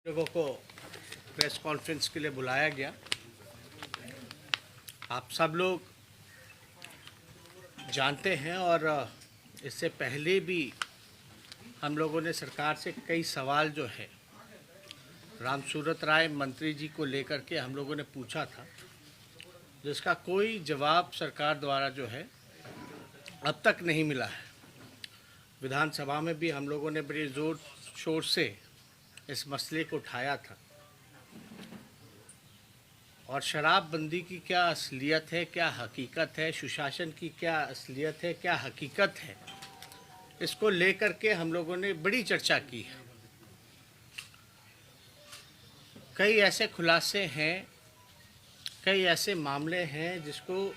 लोगों को press conference के लिए बुलाया गया। आप सब लोग जानते हैं और इससे पहले भी हम लोगों ने सरकार से कई सवाल जो है रामसूरत राय मंत्री जी को लेकर के हम लोगों ने पूछा था, जिसका कोई जवाब सरकार द्वारा जो है अब तक नहीं मिला है। विधानसभा में भी हम लोगों ने बड़े ज़ोर शोर से इस मसले को उठाया था और शराबबंदी की क्या असलियत है, क्या हकीकत है, सुशासन की क्या असलियत है, क्या हकीकत है, इसको लेकर के हम लोगों ने बड़ी चर्चा की है। कई ऐसे खुलासे हैं, कई ऐसे मामले हैं जिसको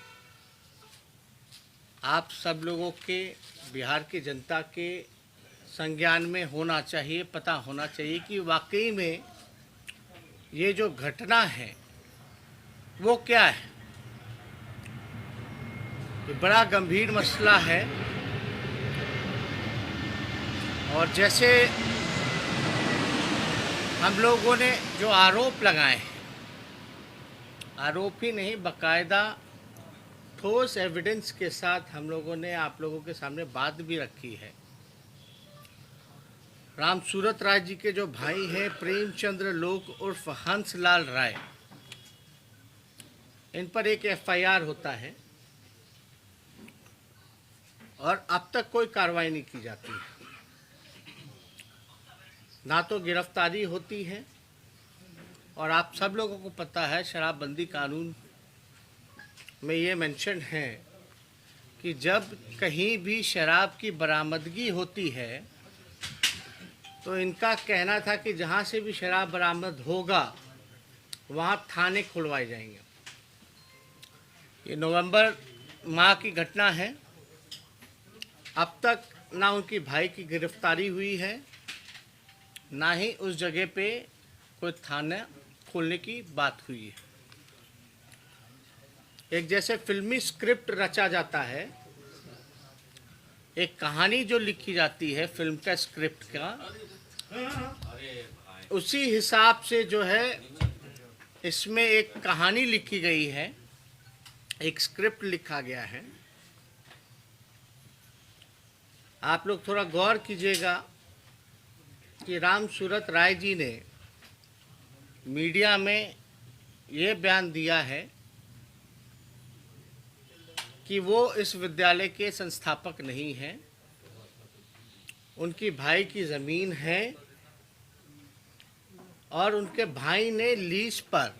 आप सब लोगों के, बिहार की जनता के संज्ञान में होना चाहिए, पता होना चाहिए कि वाकई में ये जो घटना है वो क्या है। ये बड़ा गंभीर मसला है और जैसे हम लोगों ने जो आरोप लगाए हैं, आरोप ही नहीं बाकायदा ठोस एविडेंस के साथ हम लोगों ने आप लोगों के सामने बात भी रखी है। रामसूरत राय जी के जो भाई हैं प्रेमचंद्र लोक उर्फ हंसलाल राय, इन पर एक एफआईआर होता है और अब तक कोई कार्रवाई नहीं की जाती है। ना तो गिरफ्तारी होती है और आप सब लोगों को पता है शराबबंदी कानून में ये मेंशन है कि जब कहीं भी शराब की बरामदगी होती है तो इनका कहना था कि जहाँ से भी शराब बरामद होगा वहाँ थाने खुलवाए जाएंगे। ये नवंबर माह की घटना है। अब तक ना उनकी भाई की गिरफ्तारी हुई है, ना ही उस जगह पे कोई थाना खोलने की बात हुई है। एक जैसे फिल्मी स्क्रिप्ट रचा जाता है, एक कहानी जो लिखी जाती है फिल्म का स्क्रिप्ट का, उसी हिसाब से जो है इसमें एक कहानी लिखी गई है, एक स्क्रिप्ट लिखा गया है। आप लोग थोड़ा गौर कीजिएगा कि रामसूरत राय जी ने मीडिया में ये बयान दिया है कि वो इस विद्यालय के संस्थापक नहीं हैं, उनकी भाई की ज़मीन है और उनके भाई ने लीज पर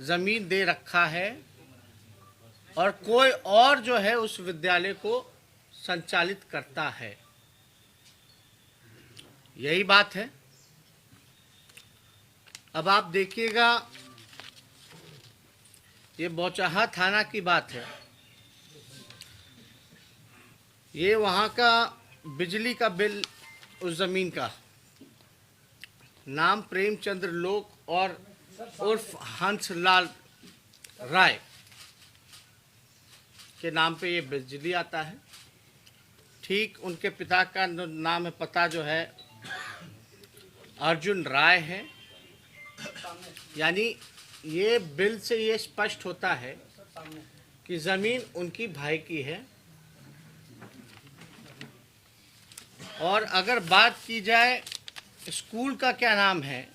ज़मीन दे रखा है और कोई और जो है उस विद्यालय को संचालित करता है। यही बात है। अब आप देखिएगा, ये बौचाहा थाना की बात है। ये वहाँ का बिजली का बिल, उस ज़मीन का नाम प्रेमचंद्र लोक और उर्फ हंसलाल राय के नाम पे ये बिजली आता है। ठीक उनके पिता का नाम है, पता जो है अर्जुन राय है। यानी ये बिल से ये स्पष्ट होता है कि ज़मीन उनकी भाई की है। और अगर बात की जाए स्कूल का क्या नाम है,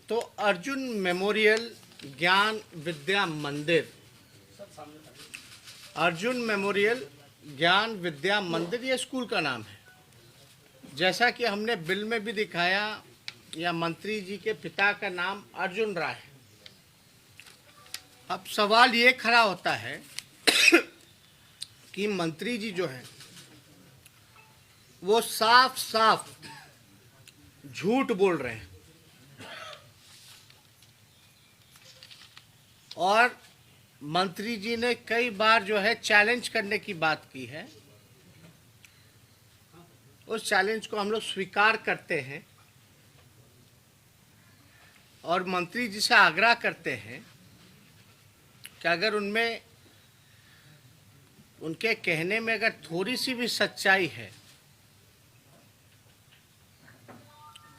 तो अर्जुन मेमोरियल ज्ञान विद्या मंदिर, अर्जुन मेमोरियल ज्ञान विद्या मंदिर ये स्कूल का नाम है। जैसा कि हमने बिल में भी दिखाया, या मंत्री जी के पिता का नाम अर्जुन राय है। अब सवाल ये खड़ा होता है कि मंत्री जी जो है वो साफ साफ झूठ बोल रहे हैं और मंत्री जी ने कई बार जो है चैलेंज करने की बात की है। उस चैलेंज को हम लोग स्वीकार करते हैं और मंत्री जी से आग्रह करते हैं कि अगर उनमें, उनके कहने में अगर थोड़ी सी भी सच्चाई है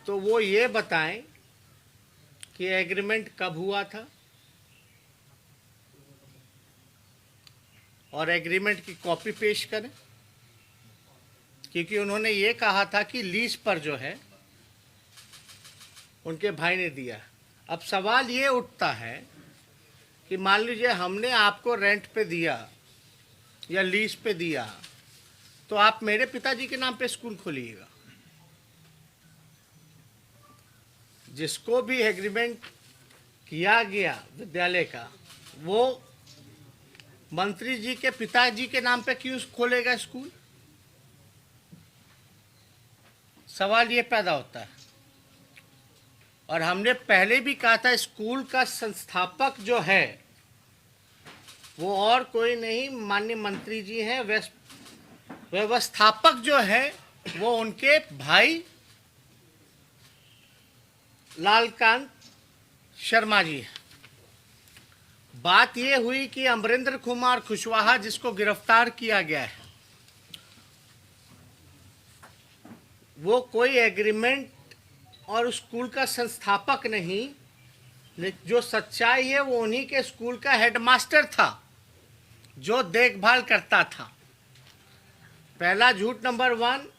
तो वो ये बताएं कि एग्रीमेंट कब हुआ था और एग्रीमेंट की कॉपी पेश करें, क्योंकि उन्होंने ये कहा था कि लीज पर जो है उनके भाई ने दिया। अब सवाल ये उठता है कि मान लीजिए हमने आपको रेंट पे दिया या लीज पे दिया, तो आप मेरे पिताजी के नाम पे स्कूल खोलिएगा। जिसको भी एग्रीमेंट किया गया विद्यालय का, वो मंत्री जी के पिताजी के नाम पे क्यों खोलेगा स्कूल? सवाल ये पैदा होता है। और हमने पहले भी कहा था, स्कूल का संस्थापक जो है वो और कोई नहीं, माननीय मंत्री जी हैं। व्यवस्थापक जो है वो उनके भाई लालकांत शर्मा जी है। बात ये हुई कि अमरेंद्र कुमार कुशवाहा, जिसको गिरफ्तार किया गया है, वो कोई एग्रीमेंट और स्कूल का संस्थापक नहीं, जो सच्चाई है वो उन्हीं के स्कूल का हेडमास्टर था, जो देखभाल करता था। पहला झूठ नंबर 1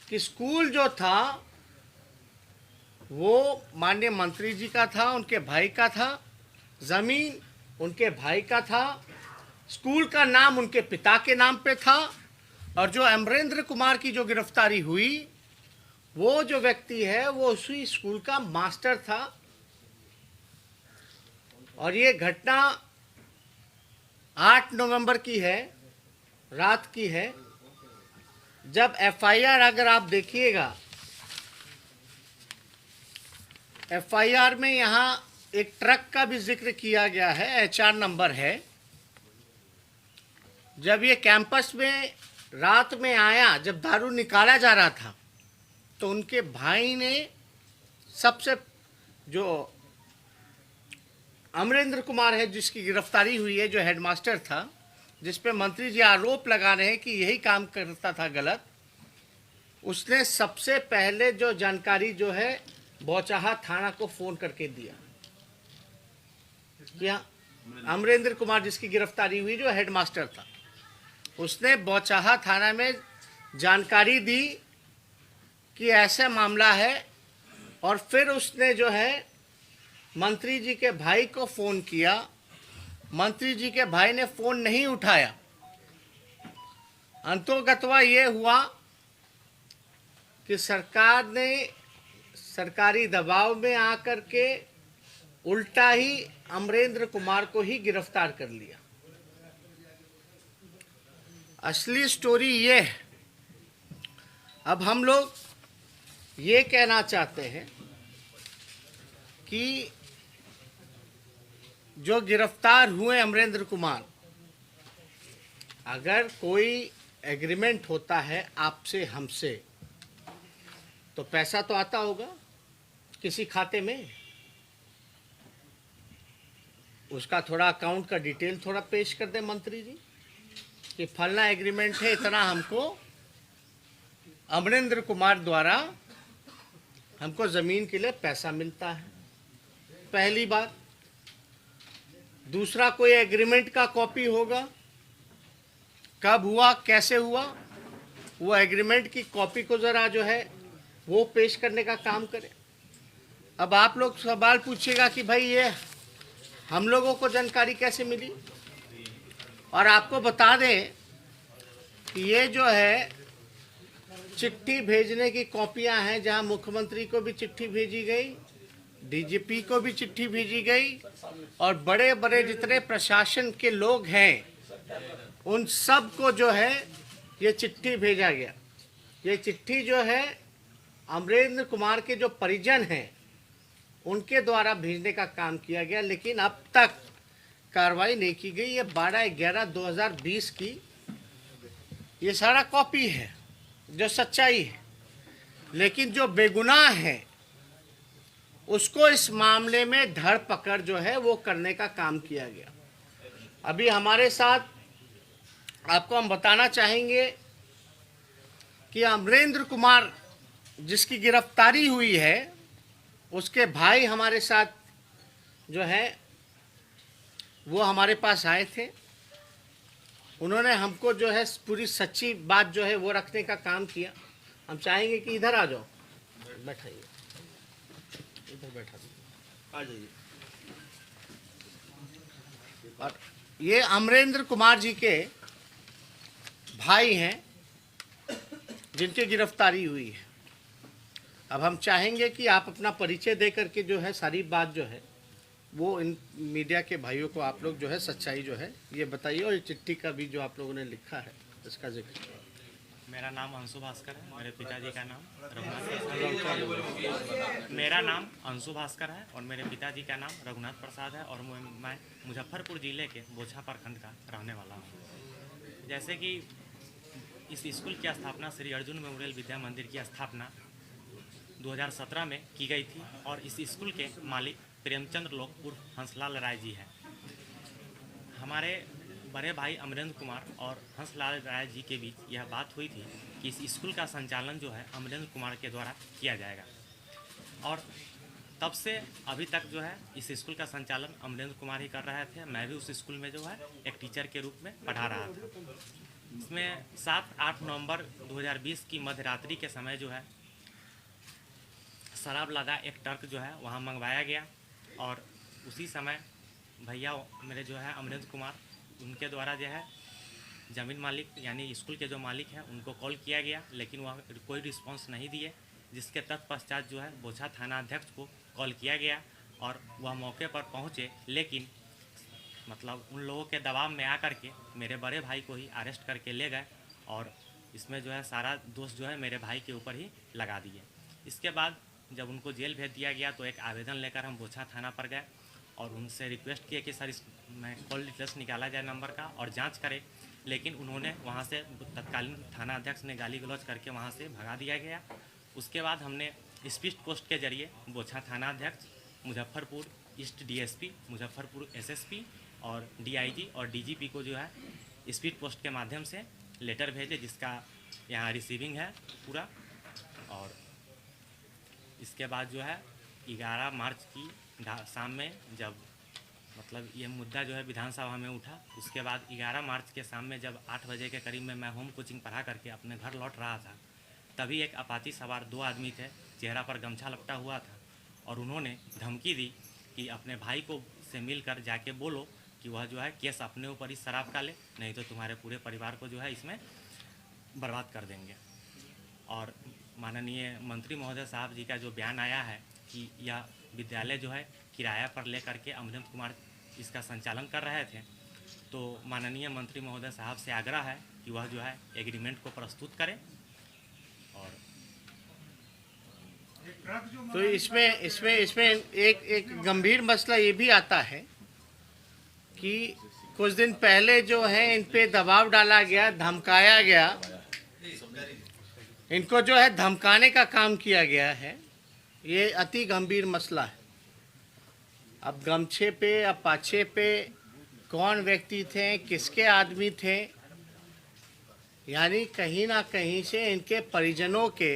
कि स्कूल जो था वो माननीय मंत्री जी का था, उनके भाई का था, जमीन उनके भाई का था, स्कूल का नाम उनके पिता के नाम पे था। और जो अमरेंद्र कुमार की जो गिरफ्तारी हुई, वो जो व्यक्ति है वो उसी स्कूल का मास्टर था। और ये घटना 8 नवंबर की है, रात की है, जब एफआईआर अगर आप देखिएगा, एफआईआर में यहाँ एक ट्रक का भी जिक्र किया गया है, एचआर नंबर है। जब ये कैंपस में रात में आया, जब दारू निकाला जा रहा था, तो उनके भाई ने सबसे, जो अमरेंद्र कुमार है जिसकी गिरफ्तारी हुई है, जो हेडमास्टर था, जिस पे मंत्री जी आरोप लगा रहे हैं कि यही काम करता था गलत, उसने सबसे पहले जो जानकारी जो है बौचाहा थाना को फ़ोन करके दिया। क्या अमरेंद्र कुमार जिसकी गिरफ्तारी हुई, जो हेडमास्टर था, उसने बौचाहा थाना में जानकारी दी कि ऐसा मामला है। और फिर उसने जो है मंत्री जी के भाई को फ़ोन किया। मंत्री जी के भाई ने फ़ोन नहीं उठाया। अंतोगत्वा ये हुआ कि सरकार ने सरकारी दबाव में आकर के उल्टा ही अमरेंद्र कुमार को ही गिरफ्तार कर लिया। असली स्टोरी ये है। अब हम लोग ये कहना चाहते हैं कि जो गिरफ्तार हुए अमरेंद्र कुमार, अगर कोई एग्रीमेंट होता है आपसे हमसे, तो पैसा तो आता होगा किसी खाते में, उसका थोड़ा अकाउंट का डिटेल थोड़ा पेश कर दे मंत्री जी कि फलना एग्रीमेंट है, इतना हमको अमरेंद्र कुमार द्वारा हमको ज़मीन के लिए पैसा मिलता है। पहली बात। दूसरा, कोई एग्रीमेंट का कॉपी होगा, कब हुआ, कैसे हुआ, वो एग्रीमेंट की कॉपी को ज़रा जो है वो पेश करने का काम करें। अब आप लोग सवाल पूछिएगा कि भाई ये हम लोगों को जानकारी कैसे मिली। और आपको बता दें कि ये जो है चिट्ठी भेजने की कॉपियां हैं, जहां मुख्यमंत्री को भी चिट्ठी भेजी गई, डीजीपी को भी चिट्ठी भेजी गई, और बड़े बड़े जितने प्रशासन के लोग हैं उन सब को जो है ये चिट्ठी भेजा गया। ये चिट्ठी जो है अमरेंद्र कुमार के जो परिजन हैं उनके द्वारा भेजने का काम किया गया, लेकिन अब तक कार्रवाई नहीं की गई। ये 12/11/2020 की ये सारा कॉपी है जो सच्चाई है, लेकिन जो बेगुनाह है उसको इस मामले में धर पकड़ जो है वो करने का काम किया गया। अभी हमारे साथ आपको हम बताना चाहेंगे कि अमरेंद्र कुमार जिसकी गिरफ्तारी हुई है, उसके भाई हमारे साथ जो है वो हमारे पास आए थे। उन्होंने हमको जो है पूरी सच्ची बात जो है वो रखने का काम किया। हम चाहेंगे कि इधर आ जाओ, बैठाइए, इधर बैठा दीजिए, आ जाइए। और ये अमरेंद्र कुमार जी के भाई हैं जिनकी गिरफ्तारी हुई है। अब हम चाहेंगे कि आप अपना परिचय दे करके जो है सारी बात जो है वो इन मीडिया के भाइयों को आप लोग जो है सच्चाई जो है ये बताइए, और ये चिट्ठी का भी जो आप लोगों ने लिखा है इसका जिक्र। मेरा नाम अंशु भास्कर है। मेरे पिताजी का नाम मेरा नाम अंशु भास्कर है और मेरे पिताजी का नाम रघुनाथ प्रसाद है और मैं मुजफ्फरपुर ज़िले के बोछा प्रखंड का रहने वाला हूँ। जैसे कि इस स्कूल की स्थापना श्री अर्जुन मेमोरियल विद्या मंदिर की स्थापना 2017 में की गई थी और इस स्कूल के मालिक प्रेमचंद्र लोग उर्फ हंसलाल राय जी हैं। हमारे बड़े भाई अमरेंद्र कुमार और हंसलाल राय जी के बीच यह बात हुई थी कि इस स्कूल का संचालन जो है अमरेंद्र कुमार के द्वारा किया जाएगा और तब से अभी तक जो है इस स्कूल का संचालन अमरेंद्र कुमार ही कर रहे थे। मैं भी उस स्कूल में जो है एक टीचर के रूप में पढ़ा रहा था। इसमें 7-8 नवंबर 2020 की मध्यरात्रि के समय जो है शराब लदा एक ट्रक जो है वहाँ मंगवाया गया और उसी समय भैया मेरे जो है अमरेंद्र कुमार उनके द्वारा जो है ज़मीन मालिक यानी स्कूल के जो मालिक हैं उनको कॉल किया गया, लेकिन वह कोई रिस्पांस नहीं दिए, जिसके तत्पश्चात जो है बोछा थाना अध्यक्ष को कॉल किया गया और वह मौके पर पहुंचे, लेकिन मतलब उन लोगों के दबाव में आकर के मेरे बड़े भाई को ही अरेस्ट करके ले गए और इसमें जो है सारा दोष जो है मेरे भाई के ऊपर ही लगा दिए। इसके बाद जब उनको जेल भेज दिया गया तो एक आवेदन लेकर हम बोछा थाना पर गए और उनसे रिक्वेस्ट किए कि सर मैं कॉल डिटेल्स निकाला जाए नंबर का और जांच करें, लेकिन उन्होंने वहां से तत्कालीन थाना अध्यक्ष ने गाली गलौज करके वहां से भगा दिया गया। उसके बाद हमने स्पीड पोस्ट के जरिए बोछा थाना अध्यक्ष, Muzaffarpur east DSP, Muzaffarpur SSP और डीआईजी और डीजीपी को जो है स्पीड पोस्ट के माध्यम से लेटर भेजे, जिसका यहाँ रिसीविंग है पूरा। और इसके बाद जो है 11 मार्च की शाम में जब मतलब ये मुद्दा जो है विधानसभा में उठा, उसके बाद 11 मार्च के शाम में जब 8 बजे के करीब में मैं होम कोचिंग पढ़ा करके अपने घर लौट रहा था, तभी एक अपाची सवार 2 आदमी थे, चेहरा पर गमछा लपटा हुआ था और उन्होंने धमकी दी कि अपने भाई को से मिलकर जाके बोलो कि वह जो है केस अपने ऊपर ही शराब का ले, नहीं तो तुम्हारे पूरे परिवार को जो है इसमें बर्बाद कर देंगे। और माननीय मंत्री महोदय साहब जी का जो बयान आया है कि यह विद्यालय जो है किराया पर ले करके अमरेंद्र कुमार इसका संचालन कर रहे थे, तो माननीय मंत्री महोदय साहब से आग्रह है कि वह जो है एग्रीमेंट को प्रस्तुत करें। और तो इसमें एक गंभीर मसला ये भी आता है कि कुछ दिन पहले जो है इन पे दबाव डाला गया, धमकाया गया, इनको जो है धमकाने का काम किया गया है। ये अति गंभीर मसला है। अब गमछे पे अब पाछे पे कौन व्यक्ति थे, किसके आदमी थे, यानी कहीं ना कहीं से इनके परिजनों के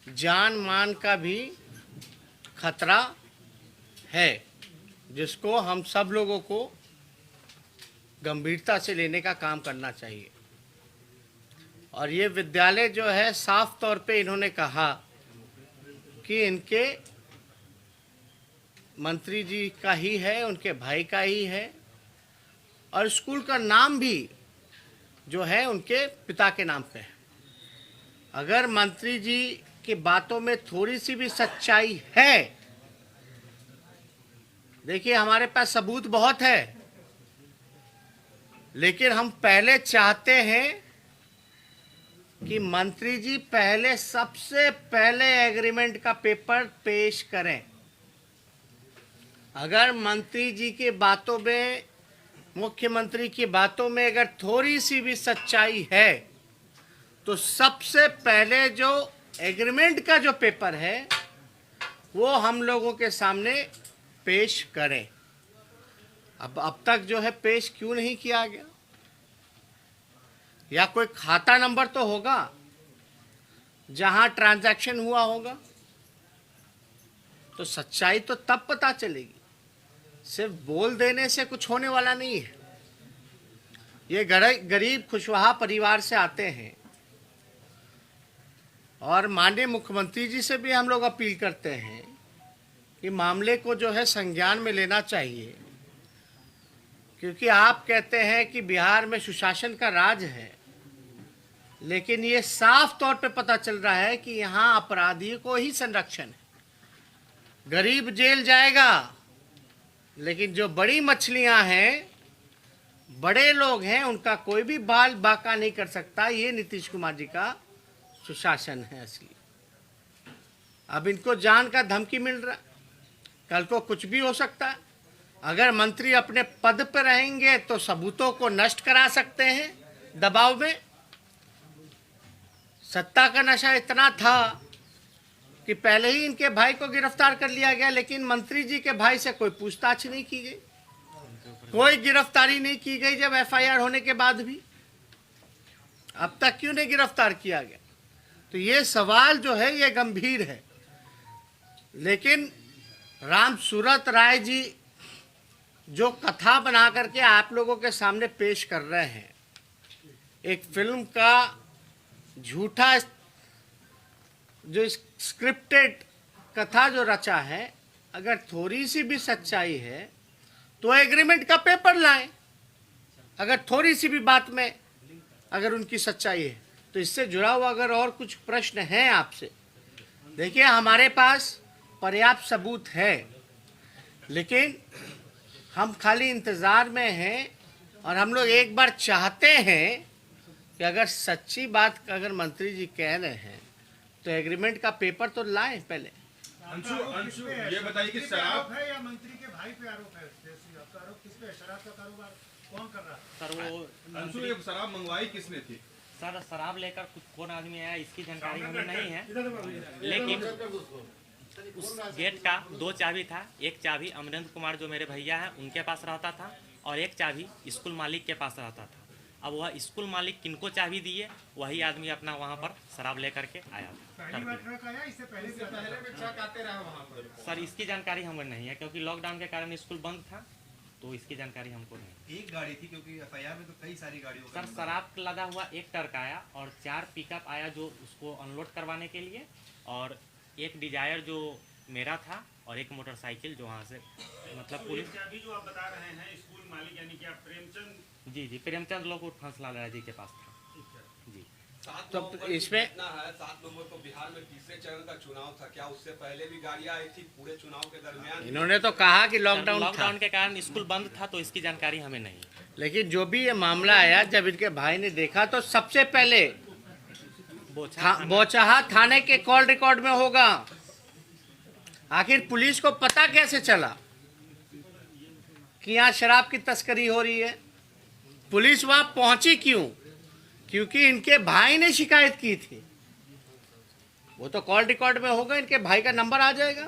जान मान का भी खतरा है, जिसको हम सब लोगों को गंभीरता से लेने का काम करना चाहिए। और ये विद्यालय जो है साफ तौर पे इन्होंने कहा कि इनके मंत्री जी का ही है, उनके भाई का ही है, और स्कूल का नाम भी जो है उनके पिता के नाम पे है। अगर मंत्री जी की बातों में थोड़ी सी भी सच्चाई है, देखिए हमारे पास सबूत बहुत है, लेकिन हम पहले चाहते हैं कि मंत्री जी पहले सबसे पहले एग्रीमेंट का पेपर पेश करें। अगर मंत्री जी की बातों में, मुख्यमंत्री की बातों में अगर थोड़ी सी भी सच्चाई है, तो सबसे पहले जो एग्रीमेंट का जो पेपर है वो हम लोगों के सामने पेश करें। अब तक जो है पेश क्यों नहीं किया गया? या कोई खाता नंबर तो होगा जहां ट्रांजैक्शन हुआ होगा। तो सच्चाई तो तब पता चलेगी, सिर्फ बोल देने से कुछ होने वाला नहीं है। ये गरीब खुशवहा परिवार से आते हैं और माननीय मुख्यमंत्री जी से भी हम लोग अपील करते हैं कि मामले को जो है संज्ञान में लेना चाहिए, क्योंकि आप कहते हैं कि बिहार में सुशासन का राज है, लेकिन ये साफ तौर पे पता चल रहा है कि यहाँ अपराधियों को ही संरक्षण है। गरीब जेल जाएगा, लेकिन जो बड़ी मछलियां हैं, बड़े लोग हैं, उनका कोई भी बाल बाका नहीं कर सकता। ये नीतीश कुमार जी का सुशासन है असली। अब इनको जान का धमकी मिल रहा, कल को कुछ भी हो सकता है। अगर मंत्री अपने पद पर रहेंगे तो सबूतों को नष्ट करा सकते हैं दबाव में। सत्ता का नशा इतना था कि पहले ही इनके भाई को गिरफ्तार कर लिया गया, लेकिन मंत्री जी के भाई से कोई पूछताछ नहीं की गई, कोई गिरफ्तारी नहीं की गई। जब एफआईआर होने के बाद भी अब तक क्यों नहीं गिरफ्तार किया गया? तो ये सवाल जो है ये गंभीर है। लेकिन राम सूरत राय जी जो कथा बना करके आप लोगों के सामने पेश कर रहे हैं, एक फिल्म का झूठा जो स्क्रिप्टेड कथा जो रचा है, अगर थोड़ी सी भी सच्चाई है तो एग्रीमेंट का पेपर लाएं। अगर थोड़ी सी भी बात में अगर उनकी सच्चाई है तो इससे जुड़ा हुआ अगर और कुछ प्रश्न हैं आपसे, देखिए हमारे पास पर्याप्त सबूत है, लेकिन हम खाली इंतज़ार में हैं। और हम लोग एक बार चाहते हैं कि अगर सच्ची बात अगर मंत्री जी कह रहे हैं तो एग्रीमेंट का पेपर तो लाएं पहले। अंशु ये बताइए कि शराब है या मंत्री के भाई पे आरोप है? आपका आरोप किस पे? शराब का कारोबार कौन कर रहा है? सर वो अंशु ये शराब मंगवाई किसने थी? सर शराब लेकर कुछ कौन आदमी आया इसकी जानकारी हमें नहीं है, लेकिन उस गेट का 2 चाबी था। एक चाबी अमरेंद्र कुमार जो मेरे भैया हैं उनके पास रहता था और एक चाबी स्कूल मालिक के पास रहता था। अब वह स्कूल मालिक किनको चाबी दिए, वही आदमी अपना वहाँ पर शराब लेकर के आया पहली बार ट्रक आया, इससे पहले में ट्रक आते रहा वहाँ पर? सर इसकी जानकारी हमें नहीं है, क्योंकि लॉकडाउन के कारण स्कूल बंद था, तो इसकी जानकारी हमको नहीं। एक गाड़ी थी, क्योंकि एफआईआर में तो कई सारी गाड़ियों सर शराब लदा हुआ एक ट्रक आया और 4 पिकअप आया जो उसको अनलोड करवाने के लिए, और एक डिजायर जो मेरा था और एक मोटरसाइकिल जो वहाँ से मतलब पुलिस। अभी जो आप बता रहे हैं स्कूल मालिक यानी कि आप प्रेमचंद? जी प्रेमचंद लोग फंसला लाला जी के पास था जी। तो इसमें 7 नवंबर को बिहार में तीसरे चरण का चुनाव था, क्या उससे पहले भी गाड़ियां आई थी पूरे चुनाव के दरमियान? इन्होंने तो कहा कि लॉकडाउन के कारण स्कूल बंद था, तो इसकी जानकारी हमें नहीं है। लेकिन जो भी ये मामला आया, जब इनके भाई ने देखा तो सबसे पहले बोचहा थाने के कॉल रिकॉर्ड में होगा। आखिर पुलिस को पता कैसे चला कि यहाँ शराब की तस्करी हो रही है? पुलिस वहां पहुंची क्यों? क्योंकि इनके भाई ने शिकायत की थी। वो तो कॉल रिकॉर्ड में होगा, इनके भाई का नंबर आ जाएगा।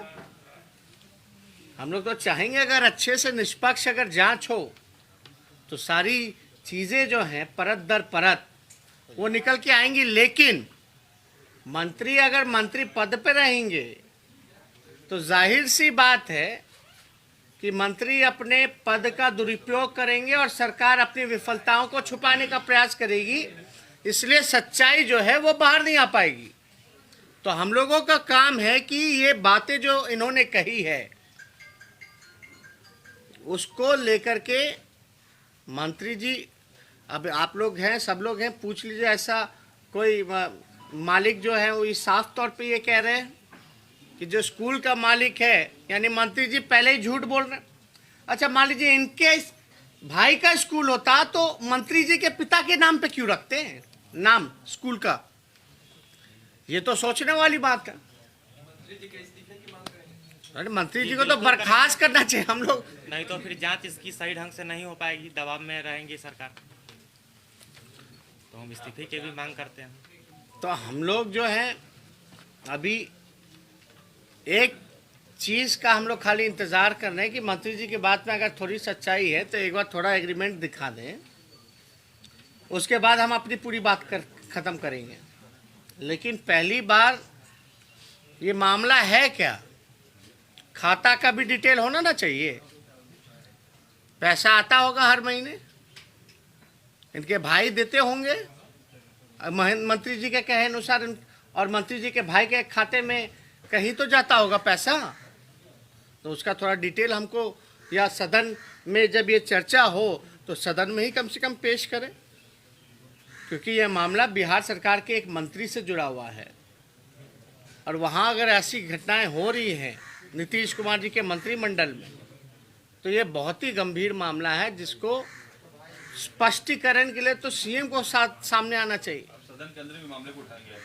हम लोग तो चाहेंगे अगर अच्छे से निष्पक्ष अगर जांच हो तो सारी चीजें जो हैं परत दर परत वो निकल के आएंगी। लेकिन मंत्री अगर मंत्री पद पे रहेंगे तो जाहिर सी बात है कि मंत्री अपने पद का दुरुपयोग करेंगे और सरकार अपनी विफलताओं को छुपाने का प्रयास करेगी, इसलिए सच्चाई जो है वो बाहर नहीं आ पाएगी। तो हम लोगों का काम है कि ये बातें जो इन्होंने कही है उसको लेकर के मंत्री जी, अब आप लोग हैं, सब लोग हैं, पूछ लीजिए। ऐसा कोई मालिक जो है वो साफ तौर पे ये कह रहे हैं कि जो स्कूल का मालिक है, यानी मंत्री जी पहले ही झूठ बोल रहे हैं। अच्छा मान लीजिए इनके भाई का स्कूल होता तो मंत्री जी के पिता के नाम पे क्यों रखते हैं नाम स्कूल का? ये तो सोचने वाली बात है। अरे मंत्री जी को तो बर्खास्त करना चाहिए हम लोग। नहीं तो फिर जांच इसकी सही ढंग से नहीं हो पाएगी, दबाव में रहेंगी सरकार, तो हम इस्तीफे की भी मांग करते हैं। तो हम लोग जो है अभी एक चीज़ का हम लोग खाली इंतज़ार कर रहे हैं कि मंत्री जी की बात में अगर थोड़ी सच्चाई है तो एक बार थोड़ा एग्रीमेंट दिखा दें, उसके बाद हम अपनी पूरी बात ख़त्म करेंगे। लेकिन पहली बार ये मामला है क्या खाता का भी डिटेल होना ना चाहिए। पैसा आता होगा हर महीने, इनके भाई देते होंगे मंत्री जी के कहे अनुसार, और मंत्री जी के भाई के खाते में कहीं तो जाता होगा पैसा। तो उसका थोड़ा डिटेल हमको, या सदन में जब ये चर्चा हो तो सदन में ही कम से कम पेश करें, क्योंकि यह मामला बिहार सरकार के एक मंत्री से जुड़ा हुआ है। और वहाँ अगर ऐसी घटनाएं हो रही हैं नीतीश कुमार जी के मंत्रिमंडल में, तो ये बहुत ही गंभीर मामला है, जिसको स्पष्टीकरण के लिए तो सीएम को सामने आना चाहिए। सदन के अंदर भी मामले को उठाया गया।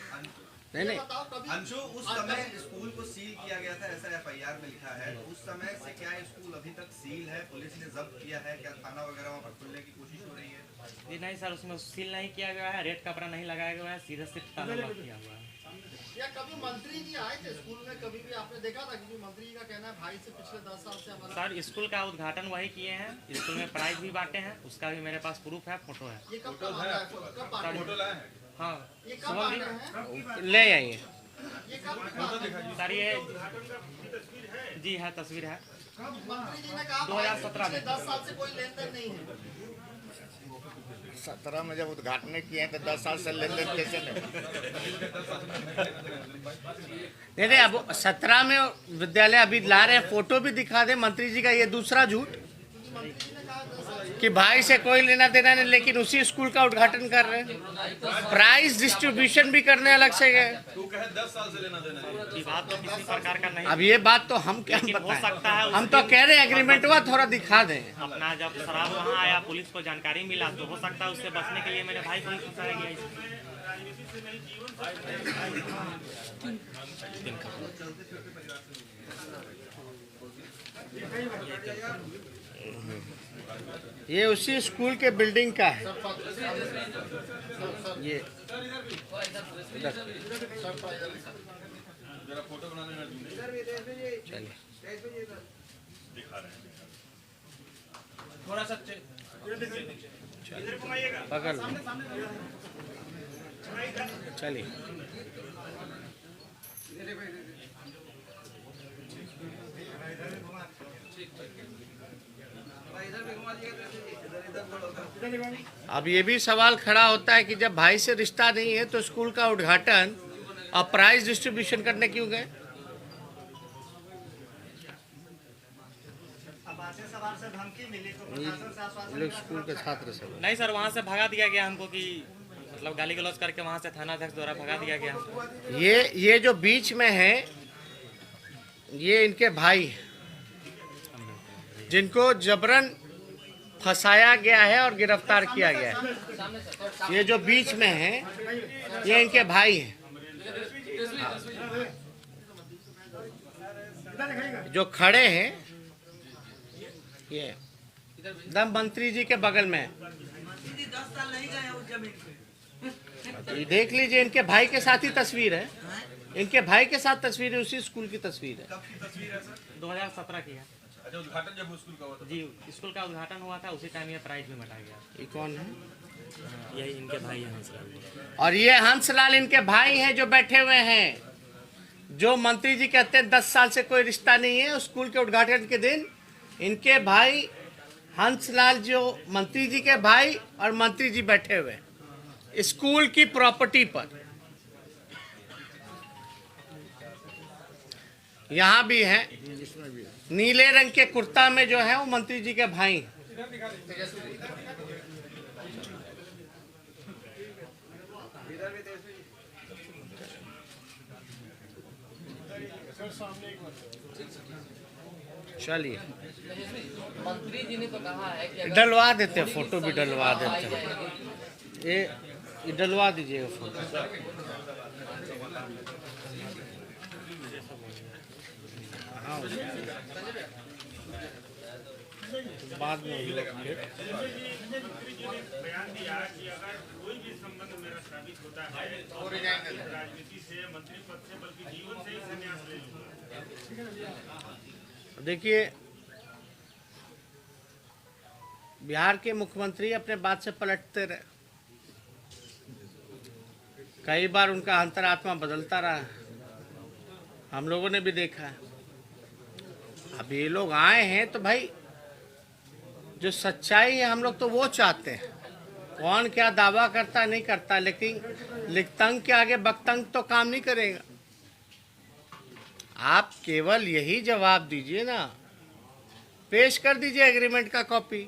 नहीं अंशु, उस समय स्कूल को सील किया गया था, ऐसा एफआईआर में लिखा है। उस समय से क्या स्कूल अभी तक सील है? पुलिस ने जब्त किया है? क्या थाना वगैरह वहाँ पर खुलने की कोशिश हो रही है? जी नहीं सर, उसमें सील नहीं किया गया है, रेड कपड़ा नहीं लगाया गया है, सीधा सिर्फ ताला लॉक किया हुआ है। या कभी मंत्री जी आए थे स्कूल में, कभी भी आपने देखा था? क्योंकि मंत्री जी का कहना है भाई से पिछले 10 साल से हमारा। सर स्कूल का उद्घाटन वही किए हैं, स्कूल में प्राइज भी बांटे हैं, उसका भी मेरे पास प्रूफ है, फोटो है। ये कब बांटा है? कब बांटा है? फोटो लाए हैं? हाँ ये कब बांटा है? ले आइए। ये कब बांटा है? सर ये जी है, तस्वीर है। मंत्री जी ने कहा 2017 में। 10 साल से कोई लेन देन नहीं है। 17 में जब उद्घाटन किए हैं तो 10 साल से लेन देन कैसे नहीं? नहीं, अब 17 में विद्यालय अभी ला रहे हैं, फोटो भी दिखा दे मंत्री जी का। ये दूसरा झूठ कि भाई से कोई लेना देना नहीं, लेकिन उसी स्कूल का उद्घाटन कर रहे हैं, प्राइज डिस्ट्रीब्यूशन भी करने अलग से गए। तू कहे 10 साल से लेना देना है। ये बात तो किसी प्रकार का नहीं। अब ये बात तो हम क्या लेकिन हो बताएं, सकता है हम तो कह रहे हैं एग्रीमेंट हुआ, थोड़ा दिखा दें। अपना जब शराब वहाँ आया, पुलिस को जानकारी मिला, तो हो सकता है उससे बचने के लिए मेरे भाई को ही फंसाया गया इसमें। ये उसी स्कूल के बिल्डिंग का है। ये जरा फोटो बनाने में चलिए दिखा रहे हैं। पकड़ लो, चलिए। अब ये भी सवाल खड़ा होता है कि जब भाई से रिश्ता नहीं है तो स्कूल का उद्घाटन और प्राइज डिस्ट्रीब्यूशन करने क्यों गए? ये लोग स्कूल के छात्र से नहीं सर, वहाँ से भगा दिया गया हमको, कि मतलब गाली गलौज करके वहाँ से थाना अध्यक्ष द्वारा भगा दिया गया। ये जो बीच में है, ये इनके भाई हैं, जिनको जबरन फंसाया गया है और गिरफ्तार किया गया है। ये जो बीच में है, ये इनके भाई हैं। जो खड़े हैं ये दम मंत्री जी के बगल में है। ये देख लीजिए, इनके भाई के साथ ही तस्वीर है, इनके भाई के साथ तस्वीर है, उसी स्कूल की तस्वीर है। 2017 की है। अच्छा, उद्घाटन जब स्कूल का हुआ था? जी, स्कूल का उद्घाटन हुआ था, उसी टाइम ये प्राइज भी बटा गया। ये कौन है? यही इनके भाई हैं हंसलाल। और ये हंसलाल इनके भाई हैं जो बैठे हुए हैं, जो मंत्री जी कहते हैं 10 साल से कोई रिश्ता नहीं है। स्कूल के उद्घाटन के दिन इनके भाई हंसलाल, जो मंत्री जी के भाई, और मंत्री जी बैठे हुए स्कूल की प्रॉपर्टी पर। यहाँ भी है, नीले रंग के कुर्ता में जो है वो मंत्री जी के भाई हैं। चलिए, मंत्री जी ने तो कहा है कि डलवा देते हैं, फोटो भी डलवा देते हैं। ये डलवा दीजिएगा फोटो। हाँ, बाद में हम लोग फिर बयान दिया कि अगर कोई भी संबंध मेरा साबित होता है तो राजनीति से, मंत्री पद से, बल्कि जीवन से ही संन्यास ले लूंगा। देखिए, बिहार के मुख्यमंत्री अपने बात से पलटते रहे, कई बार उनका अंतरात्मा बदलता रहा, हम लोगों ने भी देखा है। अब ये लोग आए हैं तो भाई जो सच्चाई है हम लोग तो वो चाहते हैं। कौन क्या दावा करता नहीं करता, लेकिन लिखतंग के आगे बकतंग तो काम नहीं करेगा। आप केवल यही जवाब दीजिए ना, पेश कर दीजिए एग्रीमेंट का कॉपी,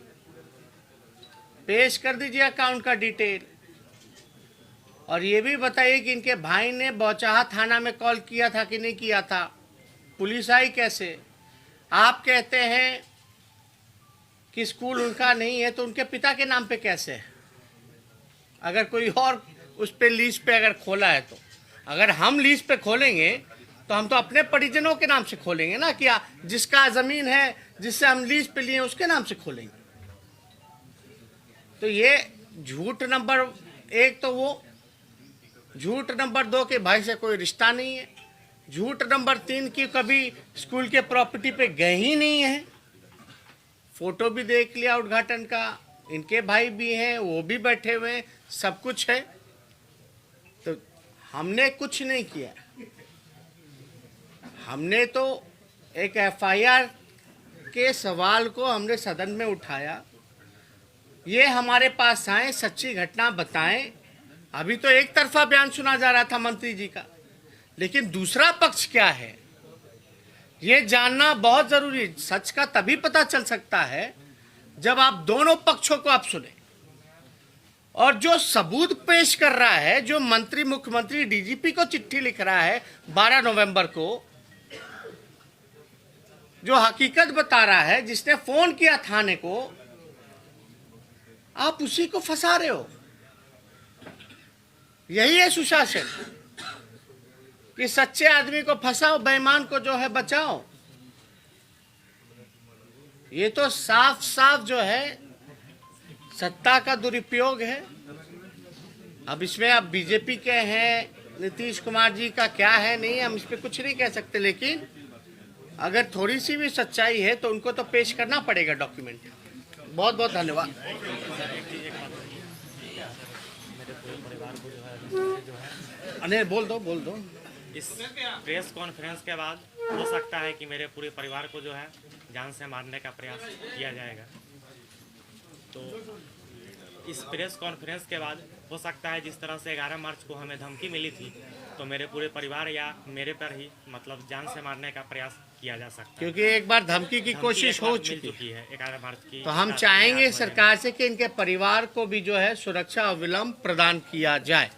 पेश कर दीजिए अकाउंट का डिटेल, और ये भी बताइए कि इनके भाई ने बौचाहा थाना में कॉल किया था कि नहीं किया था, पुलिस आई कैसे। आप कहते हैं कि स्कूल उनका नहीं है तो उनके पिता के नाम पे कैसे है? अगर कोई और उस पे लीज पे अगर खोला है तो, अगर हम लीज पे खोलेंगे तो हम तो अपने परिजनों के नाम से खोलेंगे ना, कि जिसका जमीन है जिससे हम लीज पे लिए उसके नाम से खोलेंगे। तो ये झूठ नंबर 1 तो वो, झूठ नंबर 2 के भाई से कोई रिश्ता नहीं है, झूठ नंबर 3 की कभी स्कूल के प्रॉपर्टी पे गए ही नहीं है। फोटो भी देख लिया उद्घाटन का, इनके भाई भी हैं, वो भी बैठे हुए हैं, सब कुछ है। तो हमने कुछ नहीं किया, हमने तो एक एफआईआर के सवाल को हमने सदन में उठाया। ये हमारे पास आए, सच्ची घटना बताएं। अभी तो एक तरफा बयान सुना जा रहा था मंत्री जी का, लेकिन दूसरा पक्ष क्या है ये जानना बहुत जरूरी है। सच का तभी पता चल सकता है जब आप दोनों पक्षों को आप सुने। और जो सबूत पेश कर रहा है, जो मंत्री, मुख्यमंत्री डीजीपी को चिट्ठी लिख रहा है 12 नवंबर को, जो हकीकत बता रहा है, जिसने फोन किया थाने को, आप उसी को फंसा रहे हो। यही है सुशासन, कि सच्चे आदमी को फंसाओ, बेईमान को जो है बचाओ। ये तो साफ साफ जो है सत्ता का दुरुपयोग है। अब इसमें अब बीजेपी के हैं, नीतीश कुमार जी का क्या है, नहीं, हम इस पे कुछ नहीं कह सकते, लेकिन अगर थोड़ी सी भी सच्चाई है तो उनको तो पेश करना पड़ेगा डॉक्यूमेंट। बहुत बहुत धन्यवाद। अनिल बोल दो। इस प्रेस कॉन्फ्रेंस के बाद हो सकता है कि मेरे पूरे परिवार को जो है जान से मारने का प्रयास किया जाएगा। तो इस प्रेस कॉन्फ्रेंस के बाद हो सकता है जिस तरह से 11 मार्च को हमें धमकी मिली थी, तो मेरे पूरे परिवार या मेरे पर ही मतलब जान से मारने का प्रयास किया जा सकता है। क्योंकि एक बार धमकी की कोशिश हो चुकी है 11 मार्च की। तो हम चाहेंगे सरकार से कि इनके परिवार को भी जो है सुरक्षा अविलंब प्रदान किया जाए।